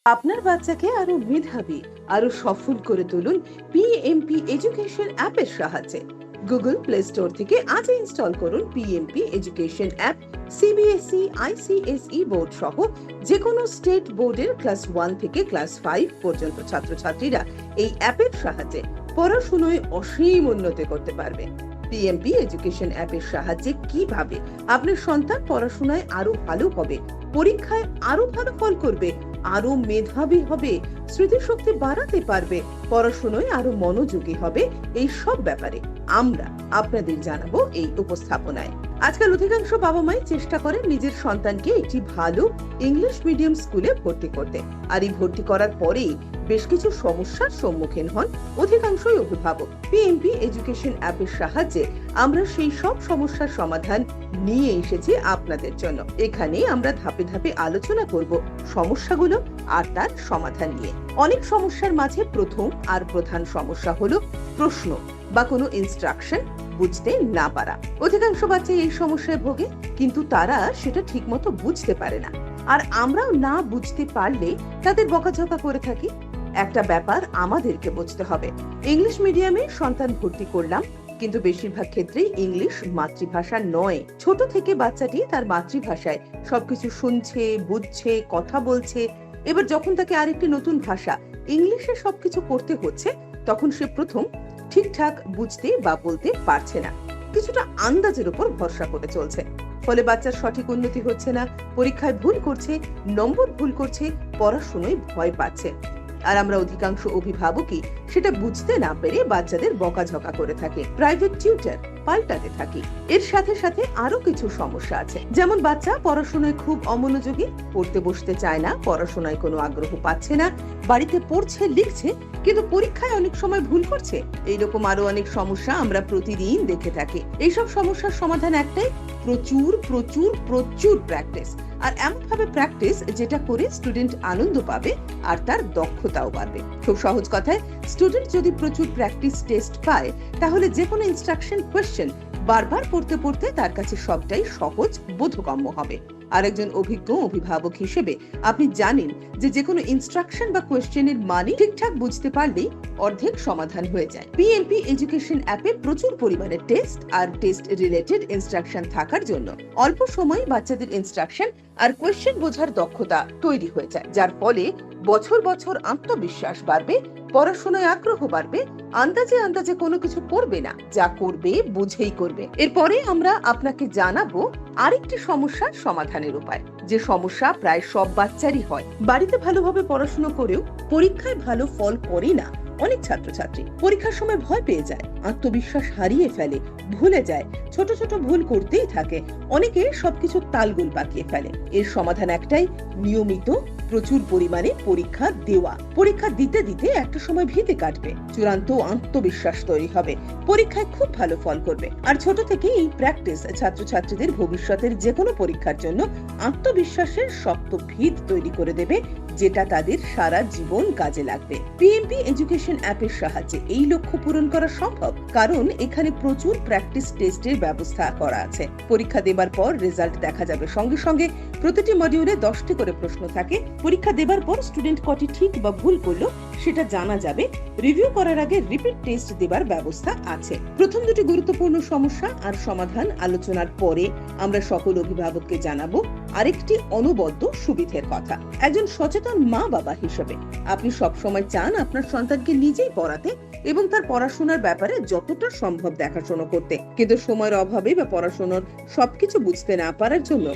আপনার বাচ্চাকে আরো মেধাবী, আরো সফল করে তুলুন পিএমপি এডুকেশন অ্যাপের সাহায্যে। গুগল প্লে স্টোর থেকে আজই ইনস্টল করুন PMP education app. CBSE, ICSE board সহ যে কোনো স্টেট বোর্ডের ক্লাস 1 থেকে ক্লাস 5 পর্যন্ত ছাত্রছাত্রীরা এই অ্যাপের সাহায্যে পড়াশোনায় অসীম উন্নতি করতে পারবে। পিএমপি এডুকেশন অ্যাপের সাহায্যে কিভাবে আপনার সন্তান পড়াশোনায় আরো ভালো হবে, পরীক্ষায় আরো ভালো ফল করবে, আরো মেধাবী হবে, স্মৃতিশক্তি বাড়াতে পারবে, পড়াশোনায় আরো মনোযোগী হবে, এই সব ব্যাপারে আমরা আপনাদের জানাবো এই উপস্থাপনায়। আজকাল অধিকাংশ বাবা মাই চেষ্টা করেন নিজের সন্তানকে একটি ভালো ইংলিশ মিডিয়াম স্কুলে ভর্তি করতে, আর এই ভর্তি করার পরেই বেশ কিছু সমস্যার সম্মুখীন হন অধিকাংশই অভিভাবক। পিএমপি এডুকেশন অ্যাপের সাহায্যে আমরা সেই সব সমস্যার সমাধান নিয়ে এসেছি আপনাদের জন্য। এখানে আমরা ধাপে ধাপে আলোচনা করব সমস্যাগুলো আর তার সমাধান নিয়ে। অনেক সমস্যার মাঝে প্রথম আর প্রধান সমস্যা হলো প্রশ্ন বা কোনো ইনস্ট্রাকশন বুঝতে না পারা। অধিকাংশ বাচ্চা এই সমস্যায় ভোগে, কিন্তু তারা সেটা ঠিকমতো বুঝতে পারে না, আর আমরাও না বুঝতে পারলে তাদের বকাঝকা করে থাকি। একটা ব্যাপার আমাদেরকে বুঝতে হবে, ইংলিশ মিডিয়ামে সন্তান ভর্তি করলাম, কিন্তু বেশিরভাগ ক্ষেত্রেই ইংলিশ মাতৃভাষা নয়। ছোট থেকে বাচ্চাটি তার মাতৃভাষায় সবকিছু শুনছে, বুঝছে, কথা বলছে। এবার যখন তাকে আরেকটি নতুন ভাষা ইংলিশে সবকিছু করতে হচ্ছে, তখন সে প্রথম ঠিকঠাক বুঝতে বা বলতে পারছে না, কিছুটা আন্দাজের উপর ভরসা করে চলছে। ফলে বাচ্চার সঠিক উন্নতি হচ্ছে না, পরীক্ষায় ভুল করছে, নম্বর ভুল করছে, পড়াশোনায় ভয় পাচ্ছে। আর আমরা অধিকাংশ অভিভাবকই সেটা বুঝতে না পেরে বাচ্চাদের বকাঝকা করে থাকি, প্রাইভেট টিউটর পাল্টাতে থাকি। এর সাথে সাথে আরো কিছু সমস্যা আছে, যেমন বাচ্চা পড়াশোনায় খুব অমনোযোগী, পড়তে বসতে চায় না, পড়াশোনায় কোনো আগ্রহ পাচ্ছে না, বাড়িতে পড়ছে লিখছে কিন্তু পরীক্ষায় অনেক সময় ভুল করছে। এইরকম আরো অনেক সমস্যা আমরা প্রতিদিন দেখে থাকি। এইসব সমস্যার সমাধান একটাই, প্রচুর প্রচুর প্রচুর প্র্যাকটিস। আর এমন ভাবে প্র্যাকটিস যেটা করে স্টুডেন্ট আনন্দ পাবে আর তার দক্ষতাও বাড়বে। খুব সহজ কথায়, স্টুডেন্ট যদি প্রচুর প্র্যাকটিস টেস্ট পায়, তাহলে যে কোনো ইনস্ট্রাকশন কোয়েশ্চেন বারবার পড়তে পড়তে তার কাছে সবটাই সহজ বোধগম্য হবে। আরেকজন অভিজ্ঞ অভিভাবক হিসেবে আপনি জানেন যে কোনো ইনস্ট্রাকশন বা কোয়েশ্চেনের মানে ঠিকঠাক বুঝতে পারলেই অর্ধেক সমাধান হয়ে যায়। পিএমপি এডুকেশন অ্যাপে প্রচুর পরিমাণে টেস্ট আর টেস্ট রিলেটেড ইনস্ট্রাকশন থাকার জন্য অল্প সময়ে বাচ্চাদের ইনস্ট্রাকশন আর কোয়েশ্চেন বোঝার দক্ষতা তৈরি হয়ে যায়, যার ফলে বছর বছর আত্মবিশ্বাস বাড়বে, পড়াশোনায় আগ্রহ বাড়বে, আন্দাজে আন্দাজে কোনো কিছু করবে না, যা করবে বুঝেই করবে। এরপরে আমরা আপনাকে জানাবো আরেকটি সমস্যার সমাধানের উপায়, যে সমস্যা প্রায় সব বাচ্চারই হয়। বাড়িতে ভালোভাবে পড়াশোনা করেও পরীক্ষায় ভালো ফল করে না অনেক ছাত্রছাত্রী। পরীক্ষার সময় ভয় পেয়ে যায়, আত্মবিশ্বাস হারিয়ে ফেলে, ভুলে যায়, ছোট ছোট ভুল করতেই থাকে, অনেকে সবকিছু তালগোল পাকিয়ে ফেলে। এর সমাধান একটাই, নিয়মিত প্রচুর পরিমাণে পরীক্ষা দেওয়া। পরীক্ষা দিতে দিতে একটা সময় ভীতি কাটবে, চূড়ান্ত আত্মবিশ্বাস তৈরি হবে, পরীক্ষায় খুব ভালো ফল করবে। আর ছোট থেকে এই প্র্যাকটিস ছাত্রছাত্রীদের ভবিষ্যতের যে কোনো পরীক্ষার জন্য আত্মবিশ্বাসের শক্ত ভিত তৈরি করে দেবে, যেটা তাদের সারা জীবন কাজে লাগবে। পিএমপি এডুকেশন অ্যাপের সাহায্যে এই লক্ষ্য পূরণ করা সম্ভব, কারণ এখানে প্রচুর প্র্যাকটিস টেস্টের ব্যবস্থা করা আছে। পরীক্ষা দেবার পর রেজাল্ট দেখা যাবে সঙ্গে সঙ্গে। প্রতিটি মডিউলে 10টি করে প্রশ্ন থাকে। পরীক্ষা দেবার পর স্টুডেন্ট কটি ঠিক বা ভুল করলো সেটা জানা যাবে। রিভিউ করার আগে রিপিট টেস্ট দেবার ব্যবস্থা আছে। প্রথম দুটি গুরুত্বপূর্ণ সমস্যা আর সমাধান আলোচনার পরে আমরা সকল অভিভাবককে জানাবো আরেকটি অনবদ্য সুবিধের কথা। একজন সচেতন মা বাবা হিসেবে আপনি সবসময় চান আপনার সন্তানকে নিজেই পড়াতে এবং তার পড়াশোনার ব্যাপারে যতটা সম্ভব দেখাশোনা করতে, কিন্তু সময়ের অভাবে বা পড়াশোনার সবকিছু বুঝতে না পারার জন্য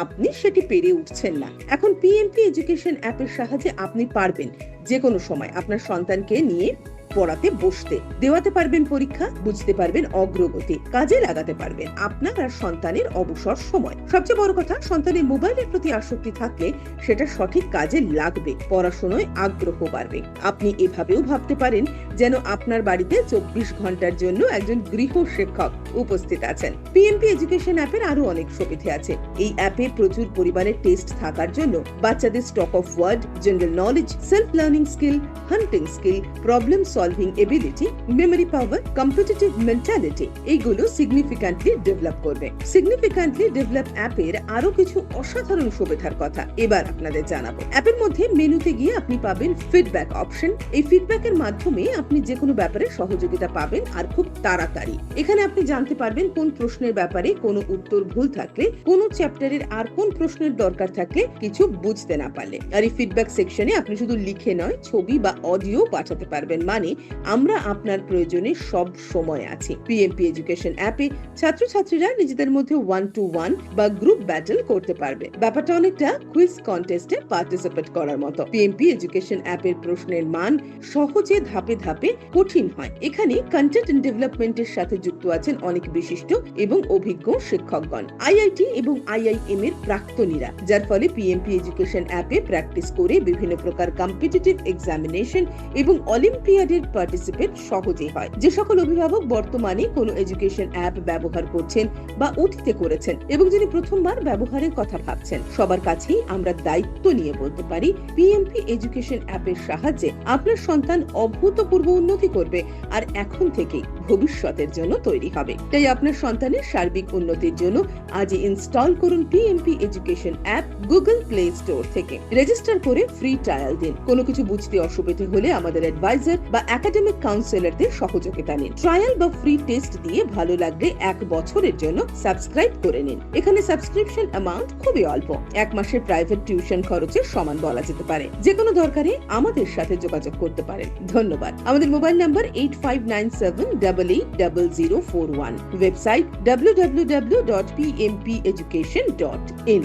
আপনি সেটি পেরে উঠছেন না। এখন পিএমপি এডুকেশন অ্যাপের সাহায্যে আপনি পারবেন যে কোনো সময় আপনার সন্তানকে নিয়ে পড়াতে বসতে, দেওয়াতে পারবেন পরীক্ষা, বুঝতে পারবেন অগ্রগতি, কাজে লাগাতে পারবেন আপনার আর সন্তানের অবসর সময়। সবচেয়ে বড় কথা, সন্তানের মোবাইলের প্রতি আসক্তি থাকলে সেটা সঠিক কাজে লাগবে, পড়াশোনায় আগ্রহ বাড়বে। আপনি এভাবেও ভাবতে পারেন যেন আপনার বাড়িতে 24 ঘন্টার জন্য একজন গৃহ শিক্ষক উপস্থিত আছেন। পিএমপি এডুকেশন অ্যাপের আরো অনেক সুবিধা আছে। এই অ্যাপে প্রচুর পরিমাণে টেস্ট থাকার জন্য বাচ্চাদের stock of word, general knowledge, self learning skill, hunting skill, problem solving ability, memory power, competitive mentality এইগুলো সিগনিফিক্যান্টলি ডেভেলপ করবে। সিগনিফিক্যান্টলি ডেভেলপ অ্যাপের আরো কিছু অসাধারণ সুবিধার কথা এবার আপনাদের জানাবো। অ্যাপের মধ্যে মেনুতে গিয়ে আপনি পাবেন ফিডব্যাক অপশন। এই ফিডব্যাকের মাধ্যমে আপনি যে কোনো ব্যাপারে সহযোগিতা পাবেন আর খুব তাড়াতাড়ি। এখানে আপনি জানতে পারবেন কোন প্রশ্নের ব্যাপারে কোনো উত্তর ভুল থাকলে, কোন চ্যাপ্টারের আর কোন প্রশ্নের দরকার থাকলে কিছু বুঝতে না পারলে। আর এই ফিডব্যাক সেকশনে আপনি শুধু লিখে নয়, ছবি বা অডিও পাঠাতে পারবেন। মানে আমরা আপনার প্রয়োজনে সব সময় আছি। পিএমপি এডুকেশন অ্যাপে ছাত্রছাত্রীরা নিজেদের মধ্যে 1-to-1 বা গ্রুপ ব্যাটল করতে পারবে। ব্যাপারটা অনেকটা কুইজ কন্টেস্টে পার্টিসিপেট করার মতো। পিএমপি এডুকেশন অ্যাপের প্রশ্নের মান সহজে ধাপে ধাপে কঠিন হয়। এখানে কন্টেন্ট ডেভেলপমেন্টের সাথে যুক্ত আছেন অনেক বিশিষ্ট এবং অভিজ্ঞ শিক্ষকগণ, আইআইটি এবং আইআইএম এর প্রাক্তনীরা, যার ফলে পিএমপি এডুকেশন অ্যাপে প্র্যাকটিস করে বিভিন্ন প্রকার কম্পিটিটিভ এক্সামিনেশন এবং অলিম্পিয়াডের পার্টিসিপেট সহজেই হয়। যে সকল অভিভাবক বর্তমানে কোনো এডুকেশন অ্যাপ ব্যবহার করছেন বা অতীতে করেছেন এবং যিনি প্রথমবার ব্যবহারের কথা ভাবছেন, সবার কাছেই আমরা দায়িত্ব নিয়ে বলতে পারি পিএমপি এডুকেশন অ্যাপের সাহায্যে আপনার সন্তান অভূতপূর্ব উন্নতি করবে আর এখন থেকেই ভবিষ্যতের জন্য তৈরি হবে। তাই আপনার সন্তানের সার্বিক উন্নতির জন্য আজই ইনস্টল করুন PMP education app Google play store থেকে। রেজিস্টার করে ফ্রি ট্রায়াল দিন। কোনো কিছু বুঝতে অসুবিধা হলে আমাদের অ্যাডভাইজার বা একাডেমিক কাউন্সিলরদের সহযোগিতা নিন। ট্রায়াল বা ফ্রি টেস্ট দিয়ে ভালো লাগলে 1 বছরের জন্য সাবস্ক্রাইব করে নিন। এখানে সাবস্ক্রিপশন অ্যামাউন্ট খুবই অল্প, 1 মাসের প্রাইভেট টিউশন খরচের সমান বলা যেতে পারে। যে কোনো দরকারে আমাদের সাথে যোগাযোগ করতে পারেন। ধন্যবাদ। আমাদের মোবাইল নাম্বার 8597880041, ওয়েবসাইট www.pmpeducation.in।